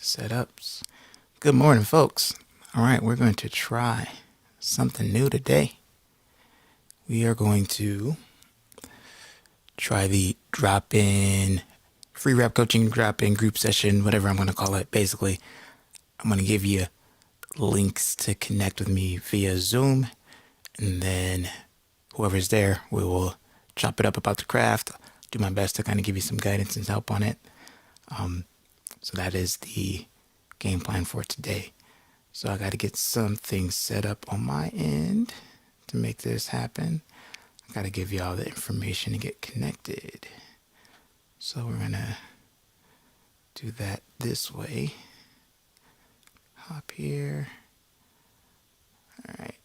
Setups. Good morning, folks. All right, we're going to try something new today. We are going to try the drop-in free rap coaching drop-in group session, whatever I'm going to call it. Basically, I'm going to give you links to connect with me via Zoom, and then whoever's there, we will chop it up about the craft. Do my best to kind of give you some guidance and help on it. So that is the game plan for today. So I got to get some things set up on my end to make this happen. I got to give you all the information to get connected. So we're going to do that this way. Hop here. All right.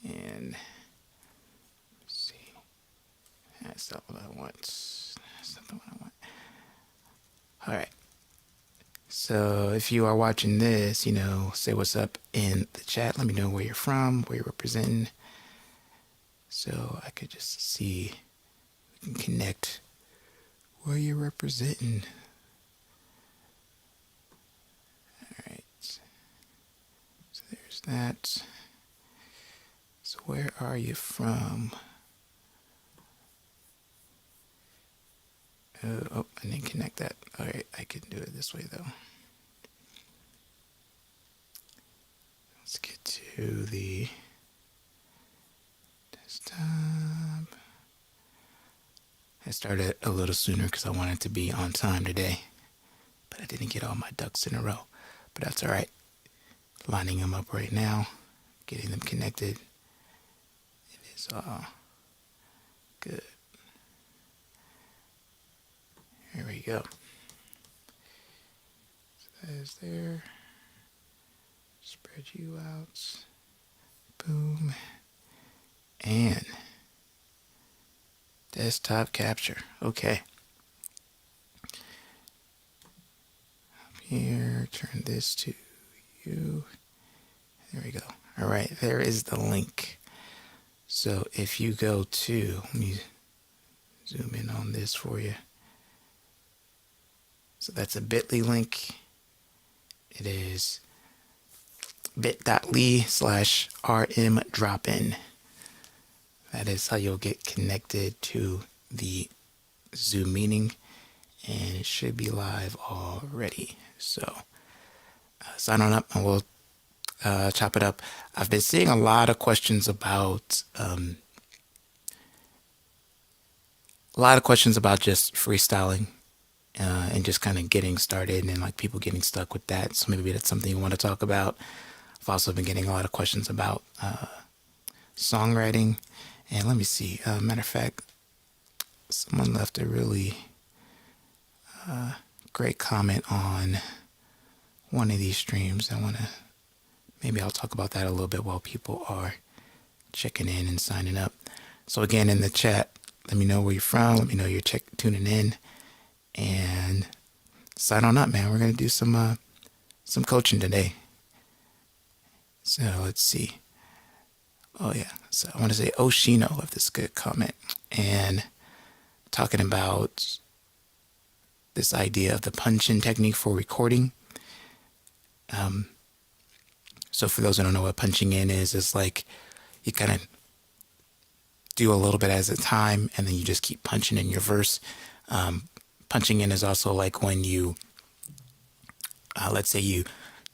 And let's see. That's not what I want. That's not what I want. All right. So if you are watching this, say what's up in the chat. Let me know where you're from, where you're representing. So I could just see, we can connect where you're representing. All right. So there's that. So where are you from? Oh, I didn't connect that. All right, I can do it this way though. Let's get to the desktop. I started a little sooner because I wanted to be on time today, but I didn't get all my ducks in a row. But that's all right. Lining them up right now, getting them connected. It is all good. Here we go. So that is there. Spread you out. Boom. And desktop capture. Okay. Up here, turn this to you. There we go. All right, there is the link. So if you go to, let me zoom in on this for you. So that's a bit.ly link. It is bit.ly/rmdropin. That is how you'll get connected to the Zoom meeting, and it should be live already. So sign on up and we'll chop it up. I've been seeing a lot of questions about just freestyling. And just kind of getting started and like people getting stuck with that. So maybe that's something you want to talk about. I've also been getting a lot of questions about songwriting. And let me see. Matter of fact, someone left a really great comment on one of these streams. Maybe I'll talk about that a little bit while people are checking in and signing up. So again, in the chat, let me know where you're from. Let me know you're tuning in. And sign on up, man. We're gonna do some coaching today. So let's see. Oh yeah. So I want to say Oshino left this good comment and talking about this idea of the punch-in technique for recording. So for those who don't know what punching in is, it's like you kind of do a little bit at a time, and then you just keep punching in your verse. Punching in is also like when you, let's say you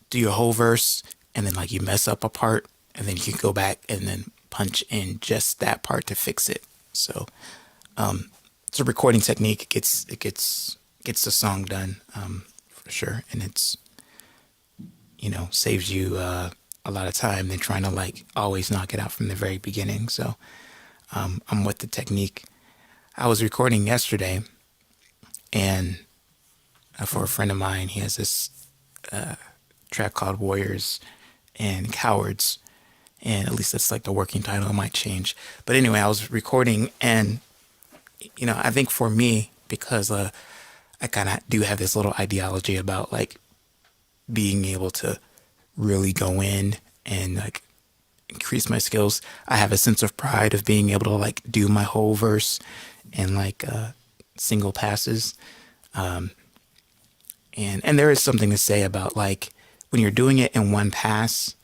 do your whole verse and then like you mess up a part, and then you can go back and then punch in just that part to fix it. So it's a recording technique. It gets the song done for sure, and it's saves you a lot of time than trying to like always knock it out from the very beginning. So I'm with the technique. I was recording yesterday. And for a friend of mine, he has this track called Warriors and Cowards. And at least that's like the working title. It might change. But anyway, I was recording, and, I think for me, because I kind of do have this little ideology about like being able to really go in and like increase my skills. I have a sense of pride of being able to like do my whole verse and like single passes. And there is something to say about like when you're doing it in one pass,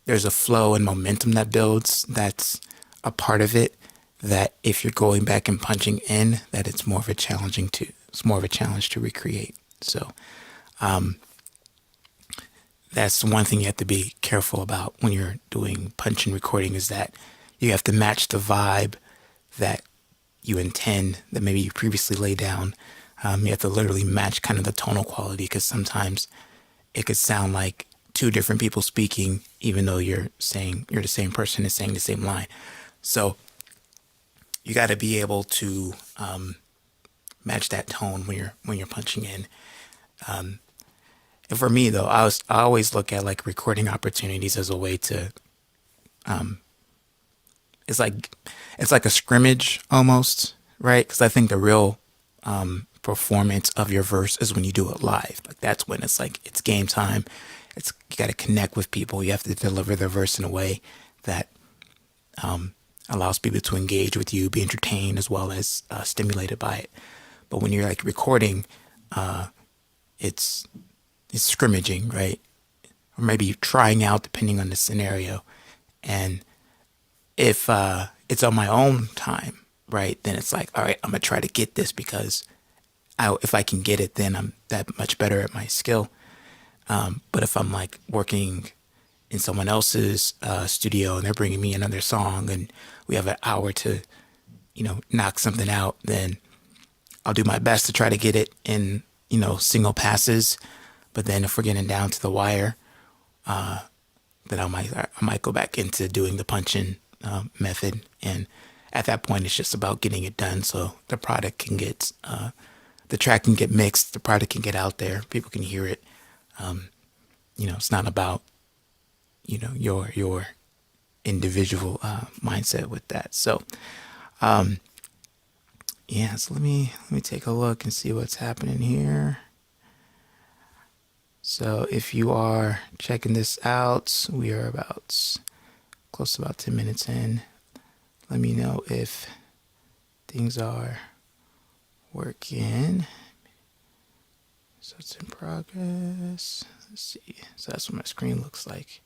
there's a flow and momentum that builds. That's a part of it. That if you're going back and punching in, that it's more of a challenge to recreate. So that's one thing you have to be careful about when you're doing punch and recording is that you have to match the vibe that you intend that maybe you previously laid down. You have to literally match kind of the tonal quality because sometimes it could sound like two different people speaking, even though you're saying you're the same person and saying the same line. So you got to be able to match that tone when you're punching in. And for me though, I always look at like recording opportunities as a way to it's like it's like a scrimmage almost, right? Because I think the real performance of your verse is when you do it live. Like that's when it's like it's game time. It's you got to connect with people. You have to deliver the verse in a way that allows people to engage with you, be entertained as well as stimulated by it. But when you're like recording, it's it's scrimmaging, right? Or maybe trying out depending on the scenario. And if it's on my own time, right, then it's like, all right, I'm gonna try to get this because if I can get it, then I'm that much better at my skill. But if I'm like working in someone else's studio and they're bringing me another song and we have an hour to, knock something out, then I'll do my best to try to get it in, single passes. But then if we're getting down to the wire, then I might go back into doing the punch-in method. And at that point, it's just about getting it done so the product can get, the track can get mixed, the product can get out there, people can hear it. It's not about, your individual mindset with that. So, yeah, so let me take a look and see what's happening here. So if you are checking this out, we are about close to about 10 minutes in. Let me know if things are working. So it's in progress. Let's see. So that's what my screen looks like.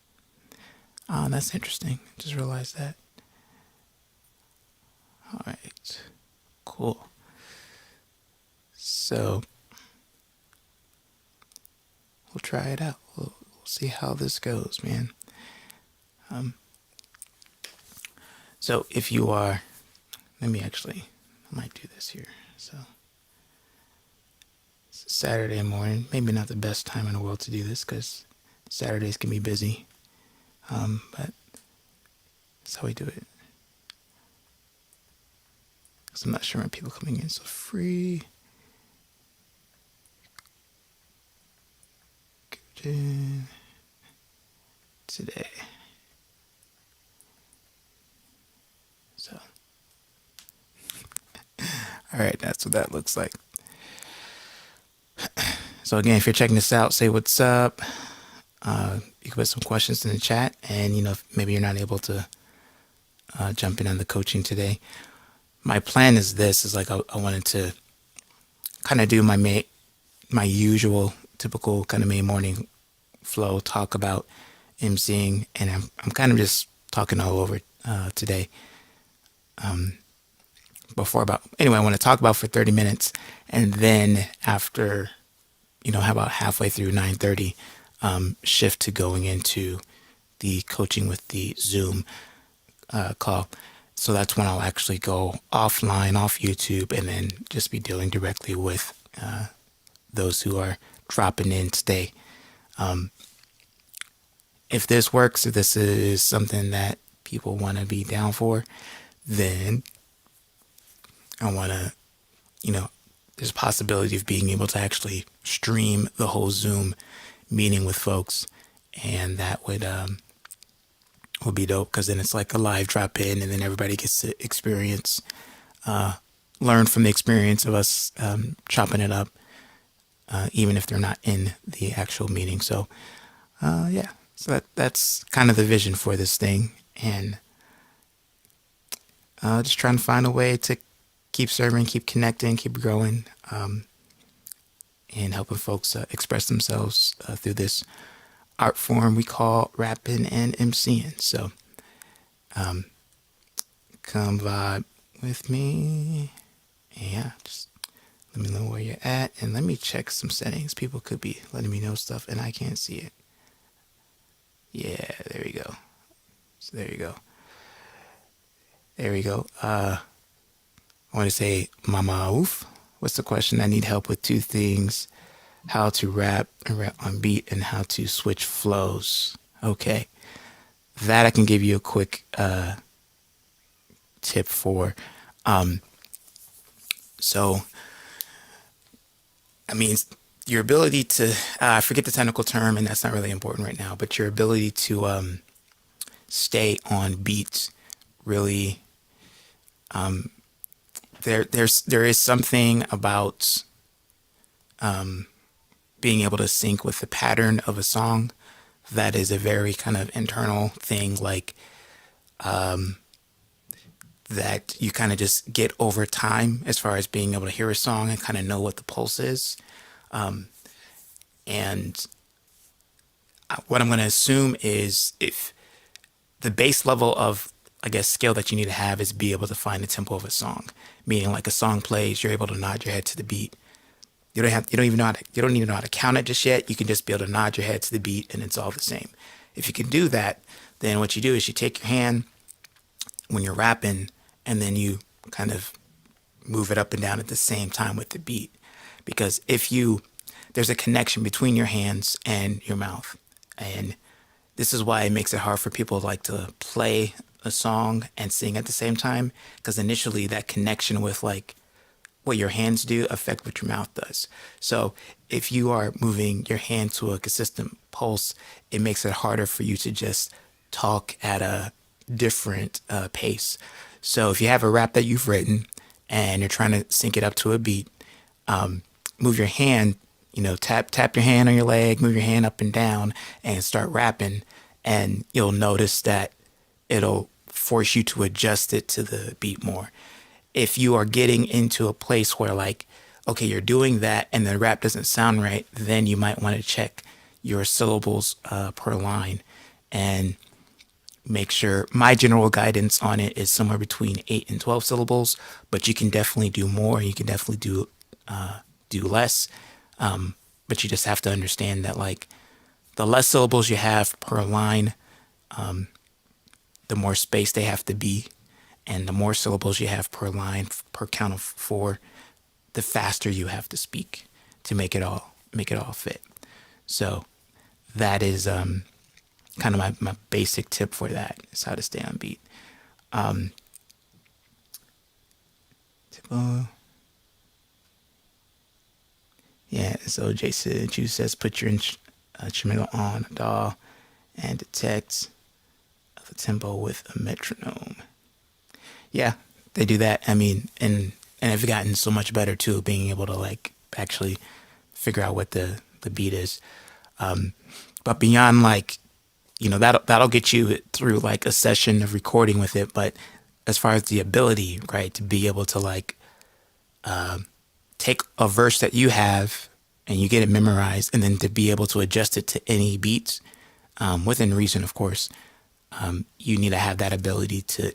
Oh, that's interesting. Just realized that. All right. Cool. So we'll try it out. We'll see how this goes, man. So if you are, I might do this here. So it's Saturday morning. Maybe not the best time in the world to do this because Saturdays can be busy. But that's how we do it. Because I'm not sure when people are coming in. So free. Today. So, all right, that's what that looks like. So again, if you're checking this out, say what's up. You can put some questions in the chat, and if maybe you're not able to jump in on the coaching today. My plan is this: is like I wanted to kind of do my usual typical kind of May morning flow, talk about emceeing, and I'm kind of just talking all over today. I want to talk about for 30 minutes, and then after, how about halfway through 9:30, shift to going into the coaching with the Zoom call. So that's when I'll actually go offline, off YouTube, and then just be dealing directly with those who are dropping in today. If this works, if this is something that people want to be down for, then I want to, there's a possibility of being able to actually stream the whole Zoom meeting with folks, and that would be dope because then it's like a live drop in, and then everybody gets to experience, learn from the experience of us chopping it up, even if they're not in the actual meeting. So, yeah, so that's kind of the vision for this thing, and just trying to find a way to keep serving, keep connecting, keep growing, in helping folks express themselves through this art form we call rapping and MCing. So come vibe with me. Yeah, just let me know where you're at, and let me check some settings. People could be letting me know stuff and I can't see it. Yeah, there we go. So there you go. There we go. I want to say Mama Oof. What's the question? I need help with two things: how to rap and rap on beat, and how to switch flows. Okay, that I can give you a quick tip for. So, I mean, your ability to, I forget the technical term, and that's not really important right now, but your ability to stay on beat really, there is something about being able to sync with the pattern of a song that is a very kind of internal thing, like that you kind of just get over time as far as being able to hear a song and kind of know what the pulse is. And what I'm going to assume is if the base level of, I guess, skill that you need to have is be able to find the tempo of a song, meaning like a song plays, you're able to nod your head to the beat. You don't even know how to, you don't even know how to count it just yet. You can just be able to nod your head to the beat and it's all the same. If you can do that, then what you do is you take your hand when you're rapping and then you kind of move it up and down at the same time with the beat. Because there's a connection between your hands and your mouth. And this is why it makes it hard for people like to play a song and sing at the same time. Because initially that connection with like what your hands do affect what your mouth does. So if you are moving your hand to a consistent pulse, it makes it harder for you to just talk at a different pace. So if you have a rap that you've written and you're trying to sync it up to a beat, move your hand, tap your hand on your leg, move your hand up and down and start rapping. And you'll notice that it'll force you to adjust it to the beat more. If you are getting into a place where like, okay, you're doing that and the rap doesn't sound right, then you might want to check your syllables per line and make sure. My general guidance on it is somewhere between 8 and 12 syllables, but you can definitely do more. You can definitely do less. But you just have to understand that like the less syllables you have per line, the more space they have to be. And the more syllables you have per line, per count of 4, the faster you have to speak to make it all fit. So that is kind of my basic tip for that is how to stay on beat. Yeah, so Jason Chu says put your instrumental on a DAW and detect the tempo with a metronome. Yeah, they do that. I mean, and I've gotten so much better too, being able to like actually figure out what the beat is. But beyond like, that'll get you through like a session of recording with it. But as far as the ability, right, to be able to like take a verse that you have and you get it memorized, and then to be able to adjust it to any beats within reason, of course, you need to have that ability to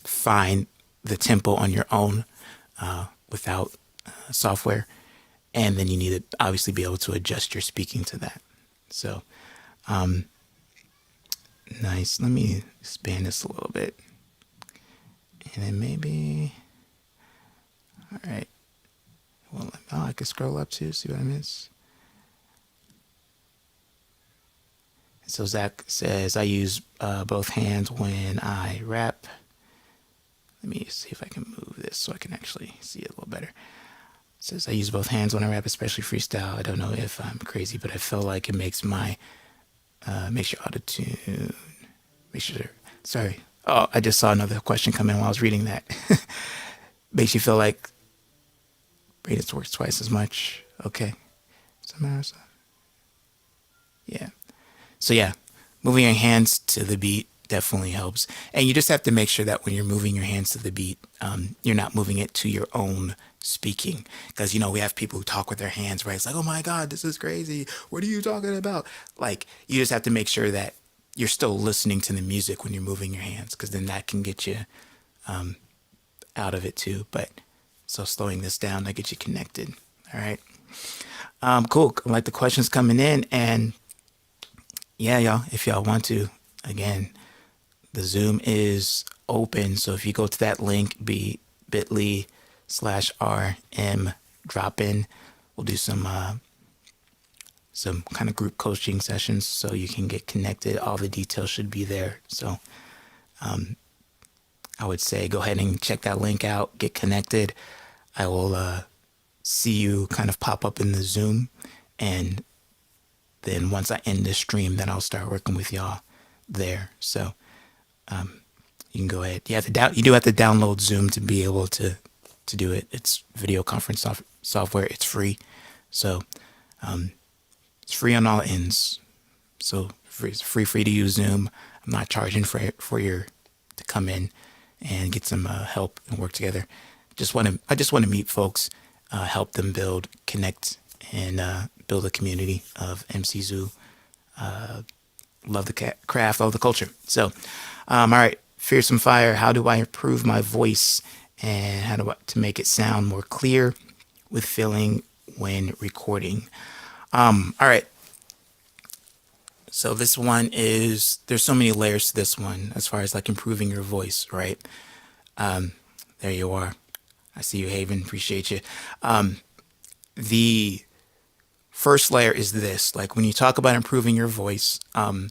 find the tempo on your own without software, and then you need to obviously be able to adjust your speaking to that. So nice. Let me expand this a little bit, and then maybe, all right, well, I could scroll up too, see what I miss. So Zach says I use both hands when I rap. Let me see if I can move this so I can actually see it a little better. It says I use both hands when I rap, especially freestyle. I don't know if I'm crazy, but I feel like it makes your auto tune. Sorry. Oh, I just saw another question come in while I was reading that. Makes you feel like Braden's works twice as much. Okay. Yeah. So yeah, moving your hands to the beat definitely helps. And you just have to make sure that when you're moving your hands to the beat, you're not moving it to your own speaking. Because, we have people who talk with their hands, right? It's like, oh my God, this is crazy. What are you talking about? Like, you just have to make sure that you're still listening to the music when you're moving your hands, because then that can get you out of it too. But so slowing this down, that gets you connected. All right. Cool. I like the questions coming in. And yeah, y'all, if y'all want to, again, the Zoom is open. So if you go to that link, bit.ly/RM drop in, we'll do some kind of group coaching sessions so you can get connected. All the details should be there. So I would say go ahead and check that link out, get connected. I will see you kind of pop up in the Zoom. And then once I end this stream, then I'll start working with y'all there. So you can go ahead. You do have to download Zoom to be able to do it. It's video conference software. It's free. So it's free on all ends. So it's free to use Zoom. I'm not charging for your to come in and get some help and work together. I just want to meet folks, help them connect, and build a community of MC Zoo. Love the craft, love the culture. So, all right, Fearsome Fire. How do I improve my voice, and how to make it sound more clear with feeling when recording? All right. So this one there's so many layers to this one as far as like improving your voice, right? There you are. I see you, Haven. Appreciate you. The first layer is this. Like when you talk about improving your voice, are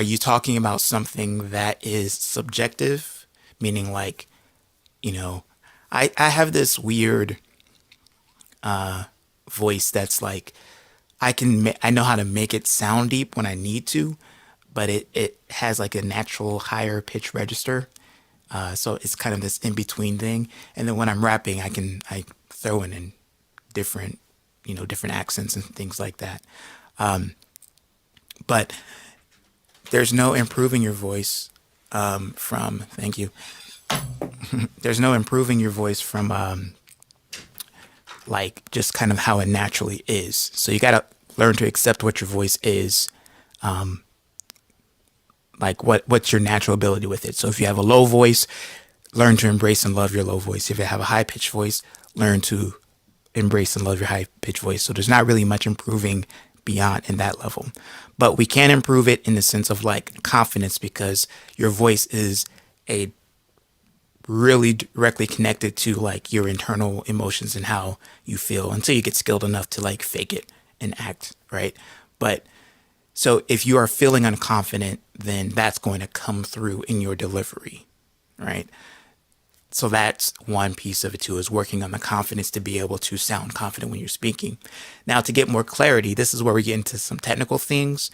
you talking about something that is subjective? Meaning like, I have this weird voice that's like, I know how to make it sound deep when I need to, but it has like a natural higher pitch register. So it's kind of this in between thing. And then when I'm rapping, I throw in different, different accents and things like that. But there's no improving your voice thank you. There's no improving your voice from like just kind of how it naturally is. So you got to learn to accept what your voice is. Like what's your natural ability with it. So if you have a low voice, learn to embrace and love your low voice. If you have a high pitched voice, learn to embrace and love your high pitched voice. So there's not really much improving beyond in that level, but we can improve it in the sense of like confidence, because your voice is a really directly connected to like your internal emotions and how you feel until you get skilled enough to like fake it and act, right? But so if you are feeling unconfident, then that's going to come through in your delivery, right? So that's one piece of it too, is working on the confidence to be able to sound confident when you're speaking. Now, to get more clarity, this is where we get into some technical things.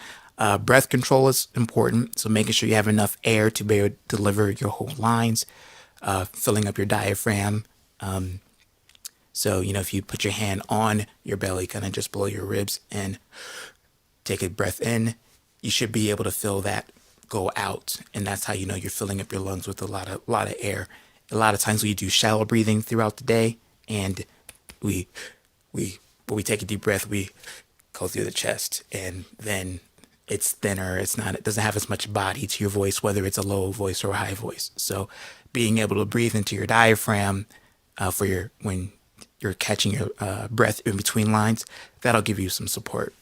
Breath control is important. So making sure you have enough air to be able to deliver your whole lines, filling up your diaphragm. So, if you put your hand on your belly, kind of just below your ribs, and take a breath in, you should be able to feel that go out. And that's how you're filling up your lungs with a lot of air. A lot of times we do shallow breathing throughout the day, and when we take a deep breath, we go through the chest, and then it's thinner. It doesn't have as much body to your voice, whether it's a low voice or a high voice. So being able to breathe into your diaphragm when you're catching your breath in between lines, that'll give you some support.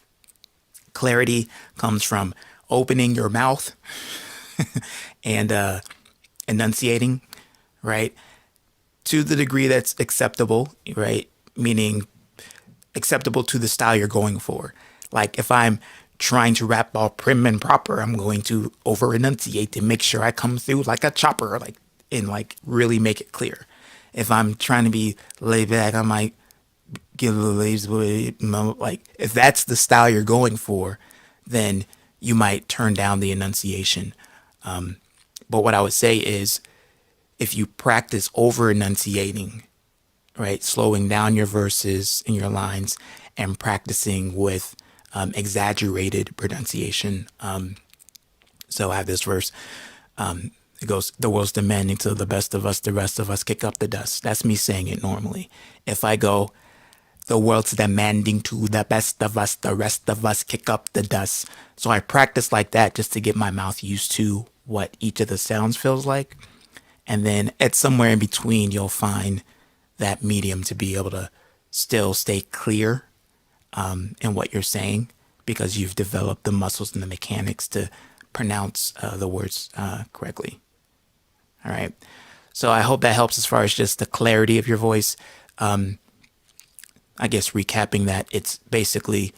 Clarity comes from opening your mouth and enunciating, right? To the degree that's acceptable, right? Meaning acceptable to the style you're going for. Like if I'm trying to rap all prim and proper, I'm going to over enunciate to make sure I come through like a chopper, and really make it clear. If I'm trying to be laid back, I might give a little, like if that's the style you're going for, then you might turn down the enunciation. But what I would say is, if you practice over enunciating, right, slowing down your verses and your lines and practicing with exaggerated pronunciation, So I have this verse. It goes, the world's demanding to the best of us, the rest of us kick up the dust. That's me saying it normally. If I go, the world's demanding to the best of us, the rest of us kick up the dust. So I practice like that just to get my mouth used to what each of the sounds feels like. And then at somewhere in between, you'll find that medium to be able to still stay clear in what you're saying because you've developed the muscles and the mechanics to pronounce the words correctly. All right. So I hope that helps as far as just the clarity of your voice. I guess recapping that, it's basically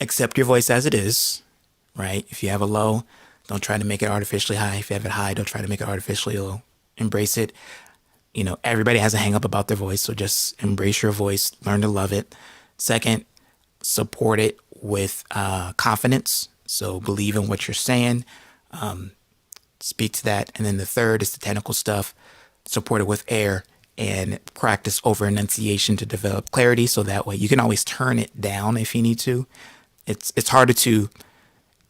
accept your voice as it is, right? If you have a low, don't try to make it artificially high. If you have it high, don't try to make it artificially low. Embrace it. You know, everybody has a hang up about their voice, so just embrace your voice, learn to love it. Second, support it with confidence. So believe in what you're saying, speak to that. And then the third is the technical stuff, support it with air and practice over enunciation to develop clarity. So that way you can always turn it down if you need to. It's harder to,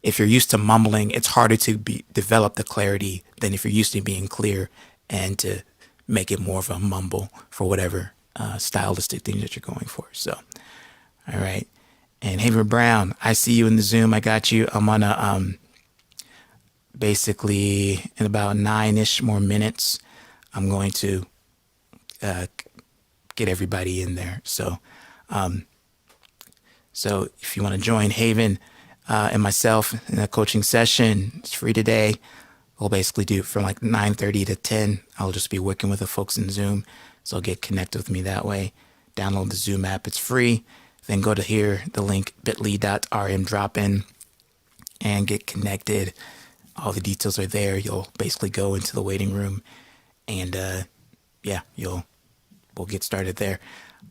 if you're used to mumbling, it's harder to develop the clarity than if you're used to being clear and to make it more of a mumble for whatever stylistic thing that you're going for. So, all right. And Haver Brown, I see you in the Zoom. I got you. I'm gonna basically in about 9-ish more minutes, I'm going to get everybody in there. So, so if you want to join Haven and myself in a coaching session, it's free today. We'll basically do from like 9:30 to 10. I'll just be working with the folks in Zoom. So get connected with me that way. Download the Zoom app. It's free. Then go to here, the link bit.ly.rm-drop-in and get connected. All the details are there. You'll basically go into the waiting room and yeah, we'll get started there.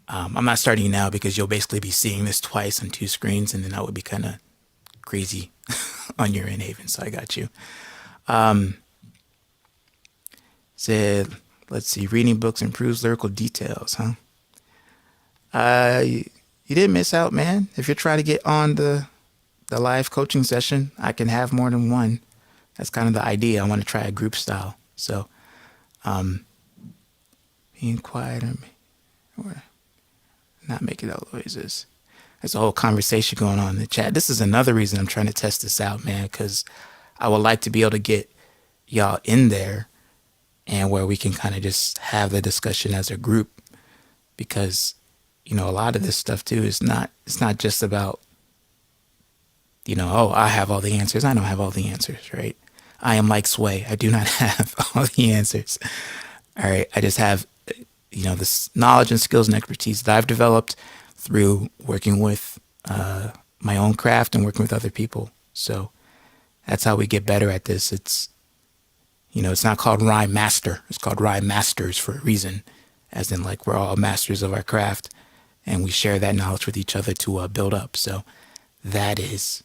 I'm not starting now because you'll basically be seeing this twice on 2 screens and then that would be kind of crazy on your end, Haven. So I got you. Said, let's see, reading books improves lyrical details, huh? You didn't miss out, man. If you're trying to get on the live coaching session, I can have more than one. That's kind of the idea. I want to try a group style. So, being quiet or not making out noises. There's a whole conversation going on in the chat. This is another reason I'm trying to test this out, man, because I would like to be able to get y'all in there and where we can kind of just have the discussion as a group because, you know, a lot of this stuff too is it's not just about, you know, oh, I have all the answers. I don't have all the answers, right? I am like Sway. I do not have all the answers. All right. I just have, you know, this knowledge and skills and expertise that I've developed through working with my own craft and working with other people. So that's how we get better at this. It's, you know, it's not called Rhyme Master. It's called Rhyme Masters for a reason, as in like we're all masters of our craft and we share that knowledge with each other to build up. So that is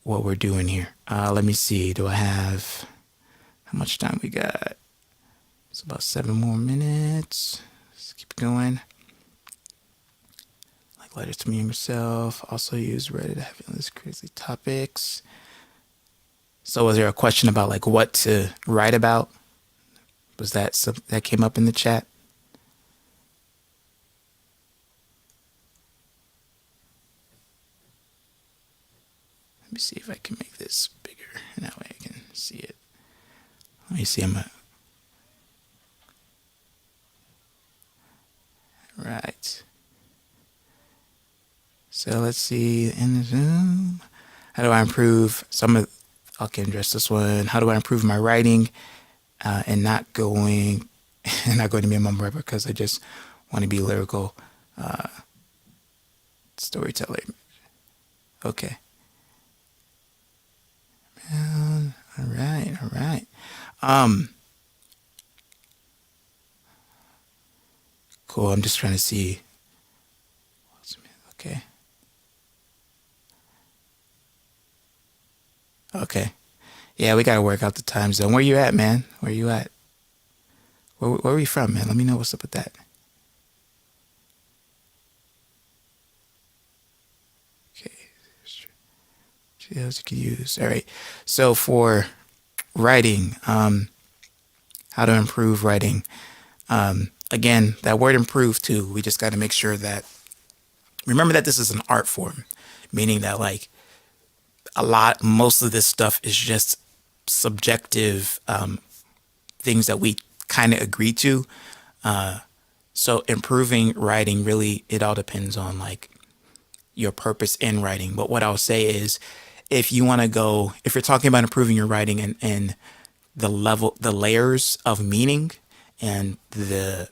what we're doing here. Let me see. Do I have, how much time we got? It's about 7 more minutes. Let's keep going. Like letters to me and yourself. Also use Reddit to have these crazy topics. So was there a question about like what to write about? Was that that came up in the chat? Let me see if I can make this bigger and that way I can see it. Let me see. Right. So let's see in the Zoom. How do I improve I can address this one. How do I improve my writing and not going to be a mumble rapper because I just want to be lyrical storyteller. Okay. All right. Cool. I'm just trying to see. Okay. Okay. Yeah, we gotta work out the time zone. Where you at, man? Where you at? Where are you from, man? Let me know what's up with that. Okay. skills you could use. All right. So for writing, how to improve writing. Again, that word improve too. We just got to make sure that remember that this is an art form, meaning that like most of this stuff is just subjective things that we kind of agree to. So improving writing really, it all depends on like your purpose in writing. But what I'll say is, if you want to go, if you're talking about improving your writing and the layers of meaning and the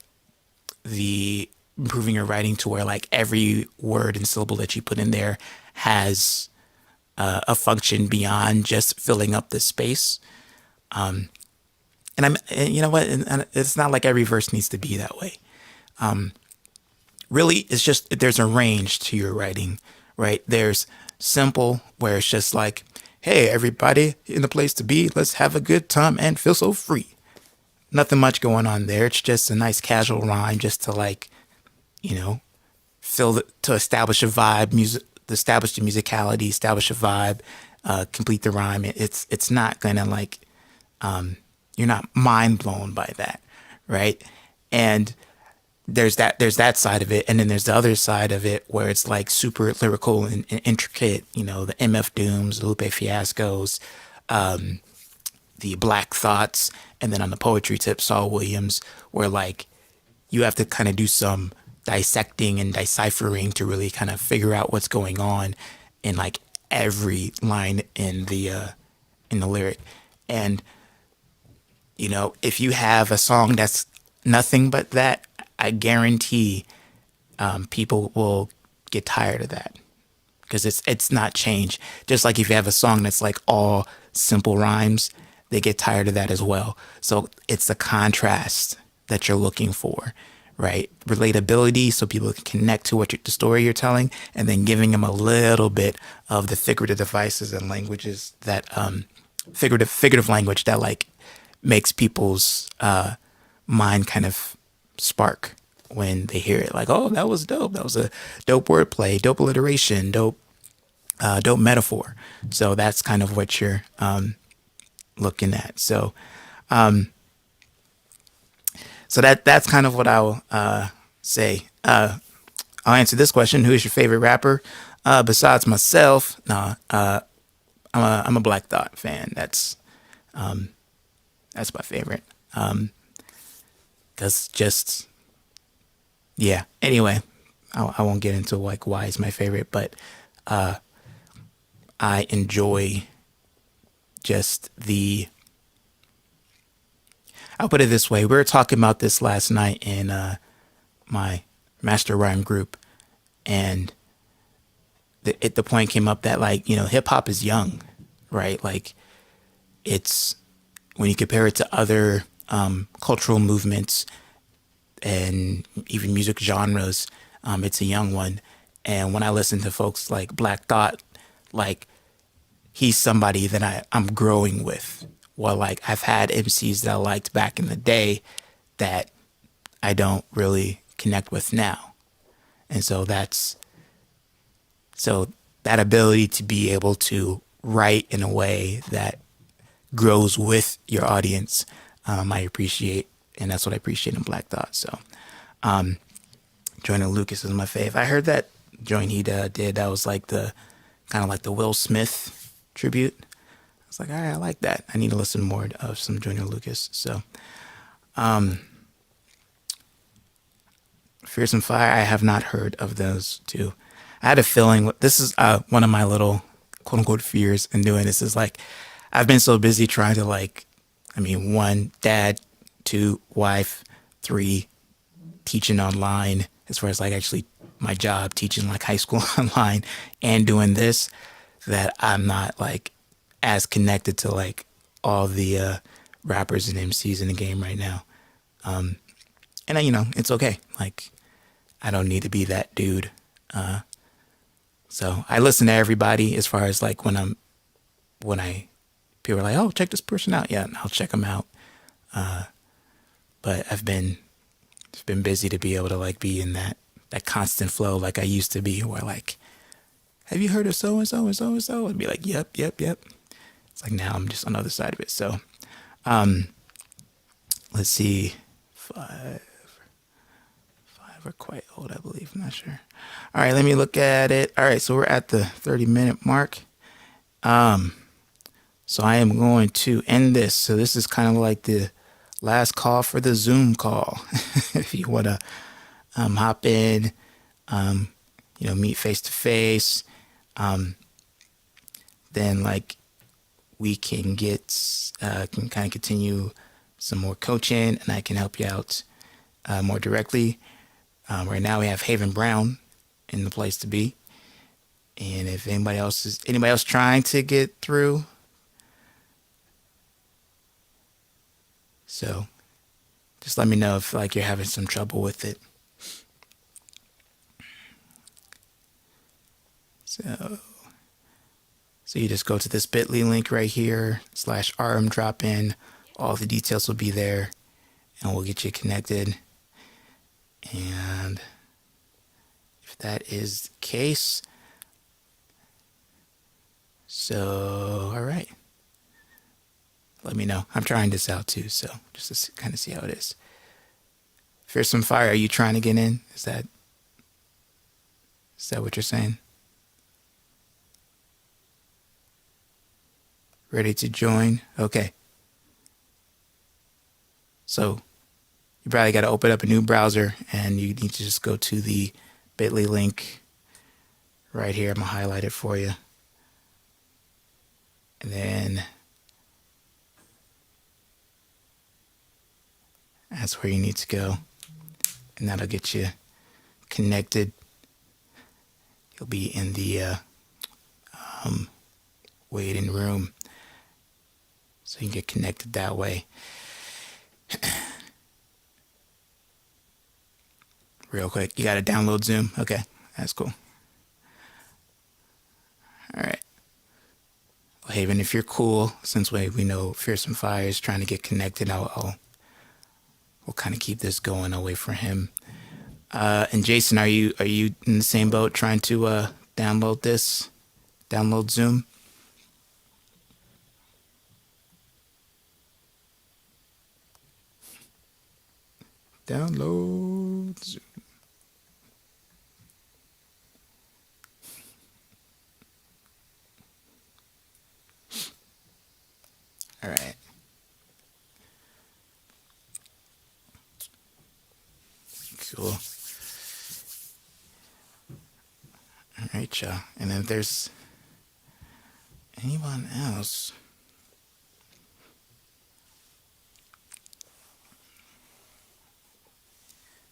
improving your writing to where like every word and syllable that you put in there has a function beyond just filling up the space. And you know what? And it's not like every verse needs to be that way. Really, it's just there's a range to your writing, right? There's simple where it's just like, hey, everybody in the place to be, let's have a good time and feel so free. Nothing much going on there. It's just a nice casual rhyme just to like, you know, to establish a vibe, establish the musicality, establish a vibe, complete the rhyme. It's not gonna like, you're not mind blown by that, right? And there's that side of it, and then there's the other side of it where it's like super lyrical and intricate. You know, the MF Dooms, the Lupe Fiascos, the Black Thoughts, and then on the poetry tip, Saul Williams, where like you have to kind of do some dissecting and deciphering to really kind of figure out what's going on in like every line in the lyric. And you know, if you have a song that's nothing but that, I guarantee people will get tired of that because it's not change. Just like if you have a song that's like all simple rhymes, they get tired of that as well. So it's the contrast that you're looking for, right? Relatability, so people can connect to the story you're telling, and then giving them a little bit of the figurative devices and languages that figurative language that like makes people's mind kind of spark when they hear it. Like, oh, that was dope. That was a dope wordplay, dope alliteration, dope metaphor. So that's kind of what you're looking at. So that's kind of what I'll say. I'll answer this question: who is your favorite rapper besides myself? Nah, I'm a Black Thought fan. That's my favorite. That's just, yeah. Anyway, I won't get into like why it's my favorite, but I enjoy just I'll put it this way. We were talking about this last night in my master rhyme group, and the point came up that like, you know, hip hop is young, right? Like it's when you compare it to other cultural movements and even music genres, it's a young one. And when I listen to folks like Black Thought, like he's somebody that I'm growing with. Well, like I've had MCs that I liked back in the day that I don't really connect with now. And so that ability to be able to write in a way that grows with your audience, I appreciate, and that's what I appreciate in Black Thought. So, Joyner Lucas is my fave. I heard that joint he did that was like the kind of like the Will Smith tribute. I was like, all right, I like that. I need to listen more of some Joyner Lucas. So, Fierce and Fire, I have not heard of those two. I had a feeling this is one of my little quote unquote fears in doing this is like I've been so busy trying to like, I mean, 1, dad, 2, wife, 3, teaching online as far as like actually my job teaching like high school online and doing this, that I'm not like as connected to like all the rappers and MCs in the game right now. And you know, it's okay. Like I don't need to be that dude. So I listen to everybody as far as like when people are like, oh, check this person out. Yeah, I'll check them out. But it's been busy to be able to like be in that constant flow like I used to be, where like have you heard of so and so and so and so? I'd be like, yep, yep, yep. It's like now I'm just on the other side of it. So let's see. Five are quite old, I believe. I'm not sure. All right, let me look at it. All right, so we're at the 30-minute mark. So I am going to end this. So this is kind of like the last call for the Zoom call. If you want to hop in, meet face to face, then like we can can kind of continue some more coaching, and I can help you out more directly. Right now we have Haven Brown in the place to be, and if anybody else trying to get through, so just let me know if like you're having some trouble with it. So you just go to this bit.ly link right here, /RM drop in. All the details will be there, and we'll get you connected. And if that is the case, so all right, let me know. I'm trying this out too, so just to kind of see how it is. Fearsome Fire, are you trying to get in? Is that what you're saying? Ready to join? Okay. So you probably got to open up a new browser, and you need to just go to the bit.ly link right here. I'm going to highlight it for you. And then that's where you need to go. And that'll get you connected. You'll be in the waiting room. So you can get connected that way. Real quick, you got to download Zoom. Okay, that's cool. All right. Well, Haven, if you're cool, since we know Fearsome Fire is trying to get connected, we'll kind of keep this going away from him. And Jason, are you in the same boat trying to download Zoom? Download Zoom. All right. Cool. All right, y'all. And then if there's anyone else,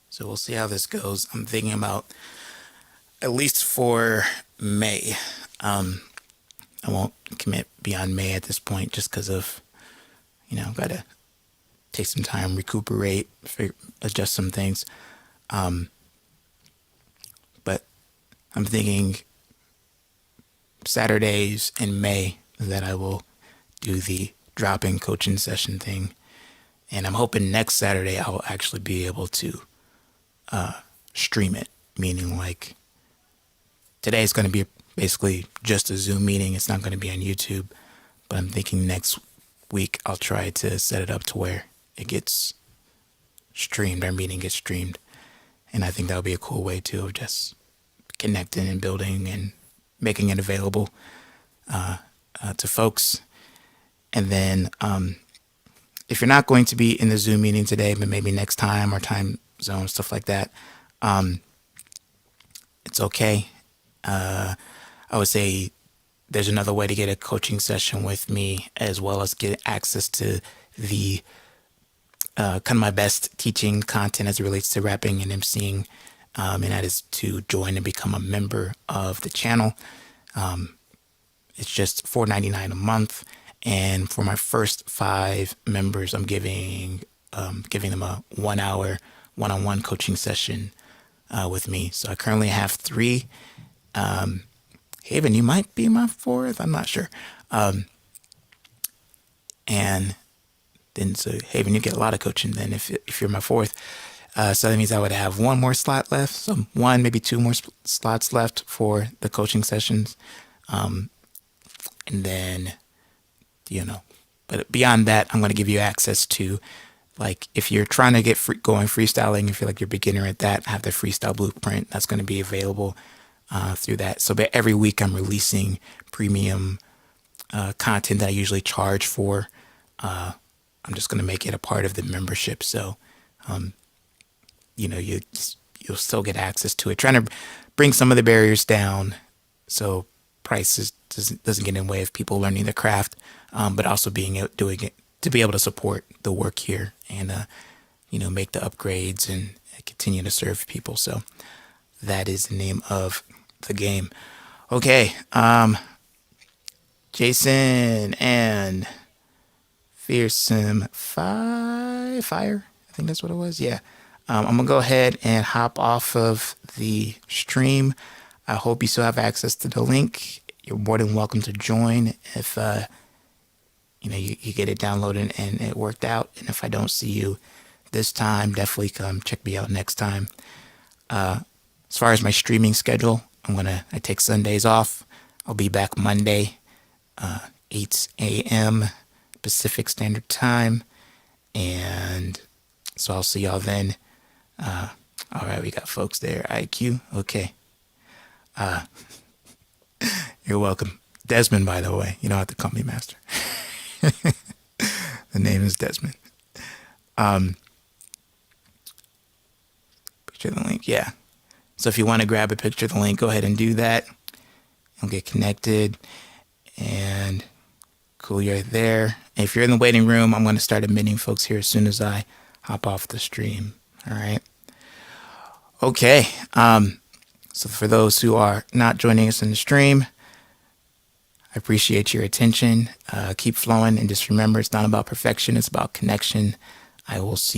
so we'll see how this goes. I'm thinking about at least for May. I won't commit beyond May at this point just because of, I've got to take some time, recuperate, adjust some things. But I'm thinking Saturdays in May that I will do the drop-in coaching session thing. And I'm hoping next Saturday I'll actually be able to stream it, meaning like today is going to be basically just a Zoom meeting. It's not going to be on YouTube, but I'm thinking next week I'll try to set it up to where it gets streamed, our meeting gets streamed. And I think that would be a cool way too of just connecting and building and making it available to folks. And then if you're not going to be in the Zoom meeting today, but maybe next time or time zone, stuff like that, it's okay. I would say there's another way to get a coaching session with me, as well as get access to the kind of my best teaching content as it relates to rapping and emceeing, and that is to join and become a member of the channel. It's just $4.99 a month, and for my first 5 members, I'm giving them a 1-hour one-on-one coaching session with me. So I currently have 3. Haven, you might be my 4th. I'm not sure. And then so Haven, you get a lot of coaching then if you're my 4th. So that means I would have one more slot left. So one, maybe two more slots left for the coaching sessions. And then, but beyond that, I'm going to give you access to, like, if you're trying to get going freestyling, if you're like you're beginner at that, I have the freestyle blueprint that's going to be available through that. So every week I'm releasing premium content that I usually charge for. I'm just going to make it a part of the membership. So, you'll still get access to it. Trying to bring some of the barriers down, so prices doesn't get in the way of people learning the craft, but also doing it to be able to support the work here and make the upgrades and continue to serve people. So that is the name of the game. Okay, Jason and Fearsome Fire. I think that's what it was. Yeah. I'm going to go ahead and hop off of the stream. I hope you still have access to the link. You're more than welcome to join if you get it downloaded and it worked out. And if I don't see you this time, definitely come check me out next time. As far as my streaming schedule, I take Sundays off. I'll be back Monday, 8 a.m. Pacific Standard Time. And so I'll see y'all then. All right, we got folks there. IQ. Okay. You're welcome. Desmond, by the way. You don't have to call me master. The name is Desmond. Picture the link. Yeah. So if you want to grab a picture of the link, go ahead and do that. You'll get connected. And cool, you're there. And if you're in the waiting room, I'm going to start admitting folks here as soon as I hop off the stream. All right. Okay. So for those who are not joining us in the stream, I appreciate your attention. Keep flowing, and just remember, it's not about perfection. It's about connection. I will see